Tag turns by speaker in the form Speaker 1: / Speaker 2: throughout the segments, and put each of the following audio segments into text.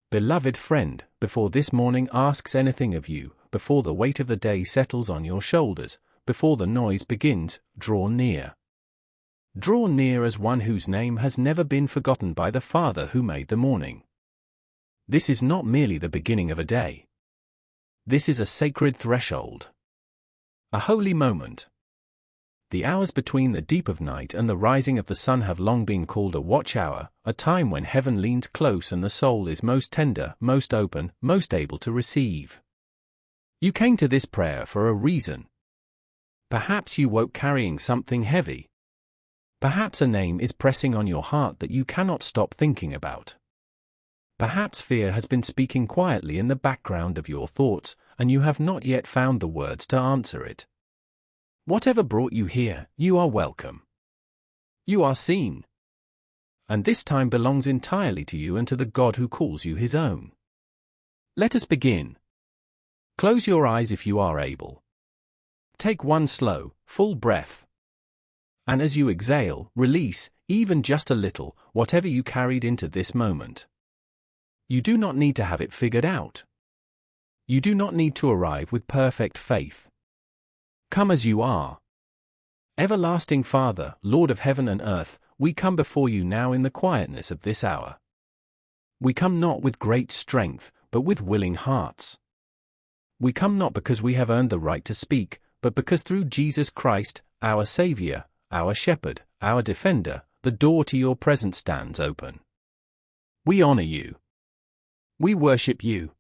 Speaker 1: Beloved friend, before this morning asks anything of you, before the weight of the day settles on your shoulders, before the noise begins, draw near. Draw near as one whose name has never been forgotten by the Father who made the morning. This is not merely the beginning of a day. This is a sacred threshold. A holy moment. The hours between the deep of night and the rising of the sun have long been called a watch hour, a time when heaven leans close and the soul is most tender, most open, most able to receive. You came to this prayer for a reason. Perhaps you woke carrying something heavy. Perhaps a name is pressing on your heart that you cannot stop thinking about. Perhaps fear has been speaking quietly in the background of your thoughts, and you have not yet found the words to answer it. Whatever brought you here, you are welcome. You are seen. And this time belongs entirely to you and to the God who calls you his own. Let us begin. Close your eyes if you are able. Take one slow, full breath. And as you exhale, release, even just a little, whatever you carried into this moment. You do not need to have it figured out. You do not need to arrive with perfect faith. Come as you are. Everlasting Father, Lord of heaven and earth, we come before you now in the quietness of this hour. We come not with great strength, but with willing hearts. We come not because we have earned the right to speak, but because through Jesus Christ, our Savior, our Shepherd, our Defender, the door to your presence stands open. We honor you. We worship you.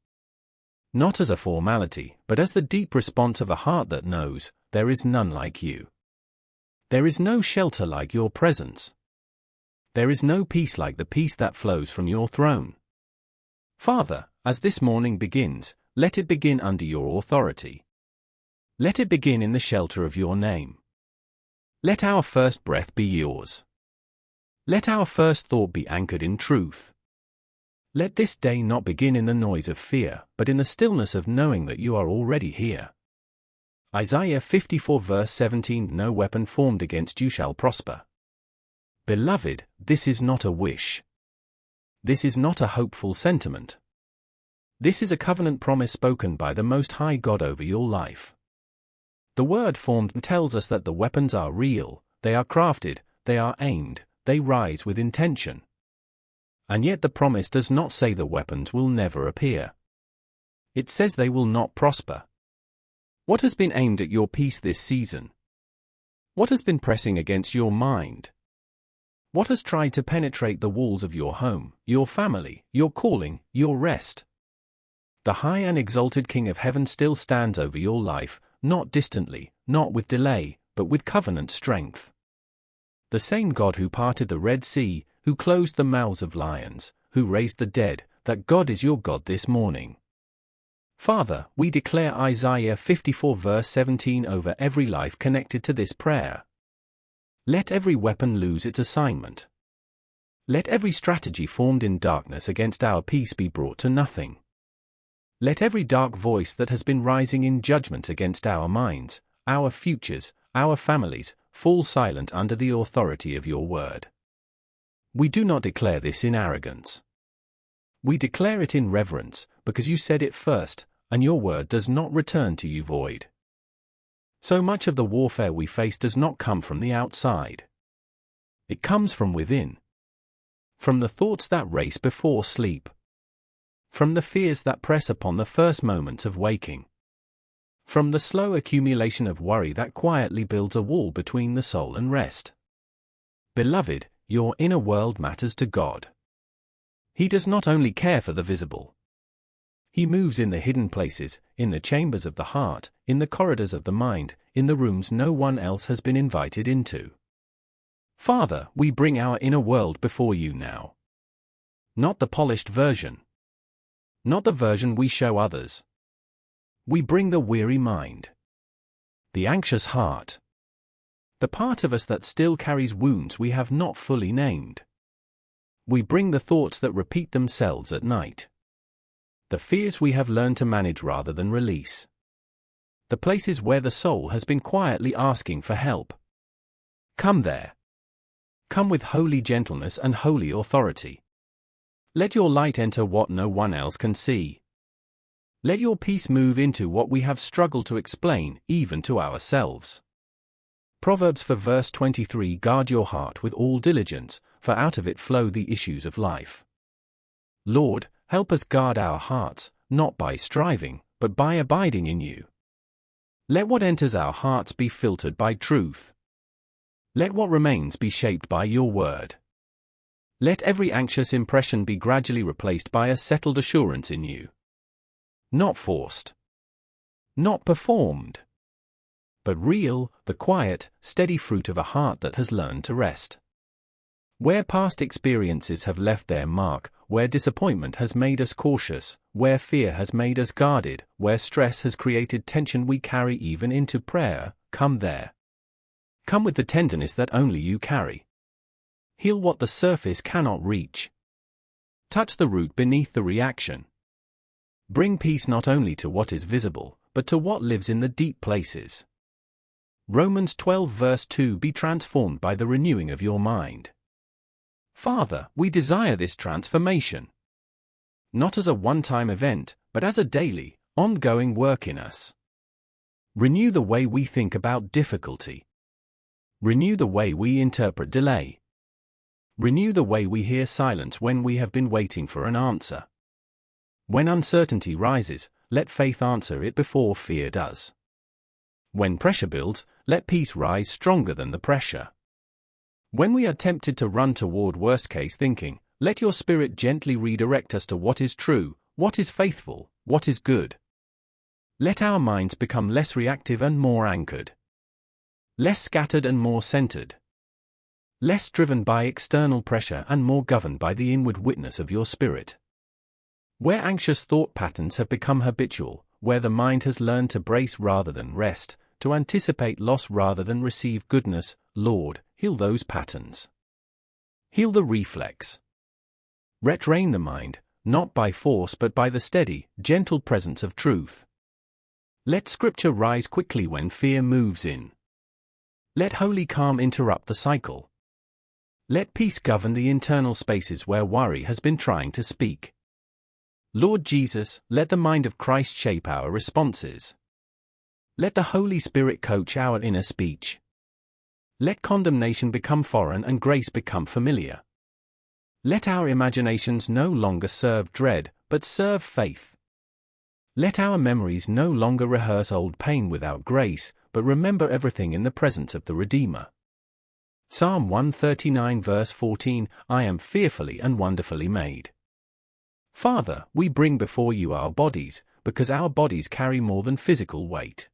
Speaker 1: Not as a formality, but as the deep response of a heart that knows, there is none like you. There is no shelter like your presence. There is no peace like the peace that flows from your throne. Father, as this morning begins, let it begin under your authority. Let it begin in the shelter of your name. Let our first breath be yours. Let our first thought be anchored in truth. Let this day not begin in the noise of fear, but in the stillness of knowing that you are already here. Isaiah 54 verse 17 No weapon formed against you shall prosper. Beloved, this is not a wish. This is not a hopeful sentiment. This is a covenant promise spoken by the Most High God over your life. The word formed tells us that the weapons are real, they are crafted, they are aimed, they rise with intention. And yet the promise does not say the weapons will never appear. It says they will not prosper. What has been aimed at your peace this season? What has been pressing against your mind? What has tried to penetrate the walls of your home, your family, your calling, your rest? The high and exalted King of heaven still stands over your life, not distantly, not with delay, but with covenant strength. The same God who parted the Red Sea, who closed the mouths of lions, who raised the dead, that God is your God this morning. Father, we declare Isaiah 54 verse 17 over every life connected to this prayer. Let every weapon lose its assignment. Let every strategy formed in darkness against our peace be brought to nothing. Let every dark voice that has been rising in judgment against our minds, our futures, our families, fall silent under the authority of your word. We do not declare this in arrogance. We declare it in reverence, because you said it first, and your word does not return to you void. So much of the warfare we face does not come from the outside. It comes from within. From the thoughts that race before sleep. From the fears that press upon the first moments of waking. From the slow accumulation of worry that quietly builds a wall between the soul and rest. Beloved, your inner world matters to God. He does not only care for the visible. He moves in the hidden places, in the chambers of the heart, in the corridors of the mind, in the rooms no one else has been invited into. Father, we bring our inner world before you now. Not the polished version. Not the version we show others. We bring the weary mind. The anxious heart. The part of us that still carries wounds we have not fully named. We bring the thoughts that repeat themselves at night. The fears we have learned to manage rather than release. The places where the soul has been quietly asking for help. Come there. Come with holy gentleness and holy authority. Let your light enter what no one else can see. Let your peace move into what we have struggled to explain, even to ourselves. Proverbs 4 verse 23. Guard your heart with all diligence, for out of it flow the issues of life. Lord, help us guard our hearts, not by striving, but by abiding in you. Let what enters our hearts be filtered by truth. Let what remains be shaped by your word. Let every anxious impression be gradually replaced by a settled assurance in you. Not forced. Not performed. But real, the quiet, steady fruit of a heart that has learned to rest. Where past experiences have left their mark, where disappointment has made us cautious, where fear has made us guarded, where stress has created tension we carry even into prayer, come there. Come with the tenderness that only you carry. Heal what the surface cannot reach. Touch the root beneath the reaction. Bring peace not only to what is visible, but to what lives in the deep places. Romans 12 verse 2. Be transformed by the renewing of your mind. Father, we desire this transformation. Not as a one-time event, but as a daily, ongoing work in us. Renew the way we think about difficulty. Renew the way we interpret delay. Renew the way we hear silence when we have been waiting for an answer. When uncertainty rises, let faith answer it before fear does. When pressure builds, let peace rise stronger than the pressure. When we are tempted to run toward worst-case thinking, let your Spirit gently redirect us to what is true, what is faithful, what is good. Let our minds become less reactive and more anchored. Less scattered and more centered. Less driven by external pressure and more governed by the inward witness of your Spirit. Where anxious thought patterns have become habitual, where the mind has learned to brace rather than rest, to anticipate loss rather than receive goodness, Lord, heal those patterns. Heal the reflex. Retrain the mind, not by force but by the steady, gentle presence of truth. Let Scripture rise quickly when fear moves in. Let holy calm interrupt the cycle. Let peace govern the internal spaces where worry has been trying to speak. Lord Jesus, let the mind of Christ shape our responses. Let the Holy Spirit coach our inner speech. Let condemnation become foreign and grace become familiar. Let our imaginations no longer serve dread, but serve faith. Let our memories no longer rehearse old pain without grace, but remember everything in the presence of the Redeemer. Psalm 139 verse 14. I am fearfully and wonderfully made. Father, we bring before you our bodies, because our bodies carry more than physical weight.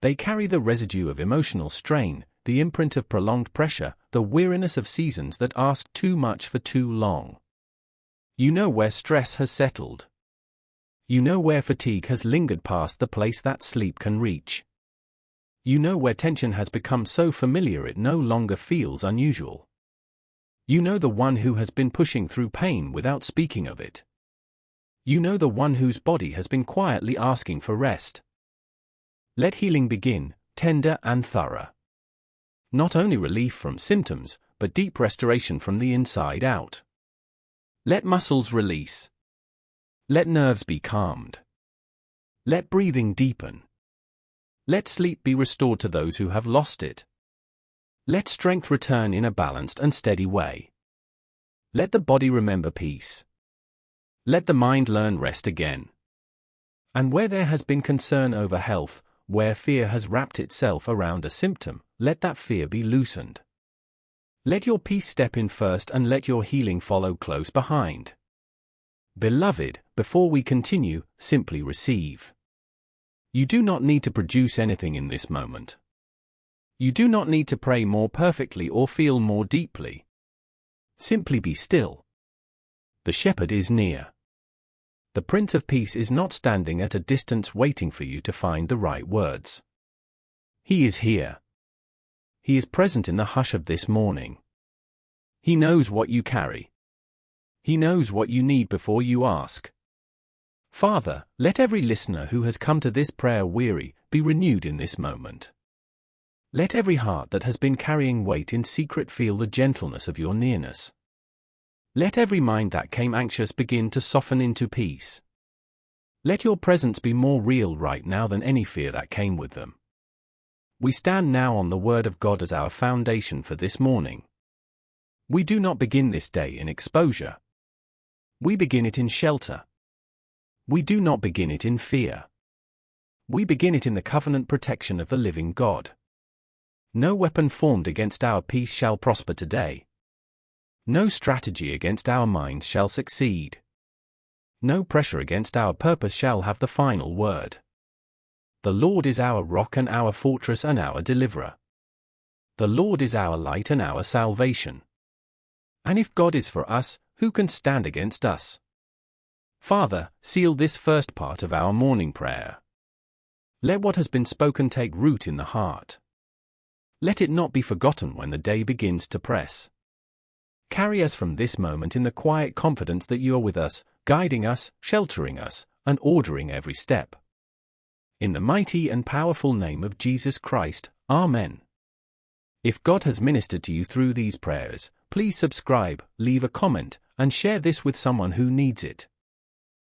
Speaker 1: They carry the residue of emotional strain, the imprint of prolonged pressure, the weariness of seasons that ask too much for too long. You know where stress has settled. You know where fatigue has lingered past the place that sleep can reach. You know where tension has become so familiar it no longer feels unusual. You know the one who has been pushing through pain without speaking of it. You know the one whose body has been quietly asking for rest. Let healing begin, tender and thorough. Not only relief from symptoms, but deep restoration from the inside out. Let muscles release. Let nerves be calmed. Let breathing deepen. Let sleep be restored to those who have lost it. Let strength return in a balanced and steady way. Let the body remember peace. Let the mind learn rest again. And where there has been concern over health, where fear has wrapped itself around a symptom, let that fear be loosened. Let your peace step in first and let your healing follow close behind. Beloved, before we continue, simply receive. You do not need to produce anything in this moment. You do not need to pray more perfectly or feel more deeply. Simply be still. The shepherd is near. The Prince of Peace is not standing at a distance waiting for you to find the right words. He is here. He is present in the hush of this morning. He knows what you carry. He knows what you need before you ask. Father, let every listener who has come to this prayer weary be renewed in this moment. Let every heart that has been carrying weight in secret feel the gentleness of your nearness. Let every mind that came anxious begin to soften into peace. Let your presence be more real right now than any fear that came with them. We stand now on the Word of God as our foundation for this morning. We do not begin this day in exposure. We begin it in shelter. We do not begin it in fear. We begin it in the covenant protection of the living God. No weapon formed against our peace shall prosper today. No strategy against our minds shall succeed. No pressure against our purpose shall have the final word. The Lord is our rock and our fortress and our deliverer. The Lord is our light and our salvation. And if God is for us, who can stand against us? Father, seal this first part of our morning prayer. Let what has been spoken take root in the heart. Let it not be forgotten when the day begins to press. Carry us from this moment in the quiet confidence that you are with us, guiding us, sheltering us, and ordering every step. In the mighty and powerful name of Jesus Christ, Amen. If God has ministered to you through these prayers, please subscribe, leave a comment, and share this with someone who needs it.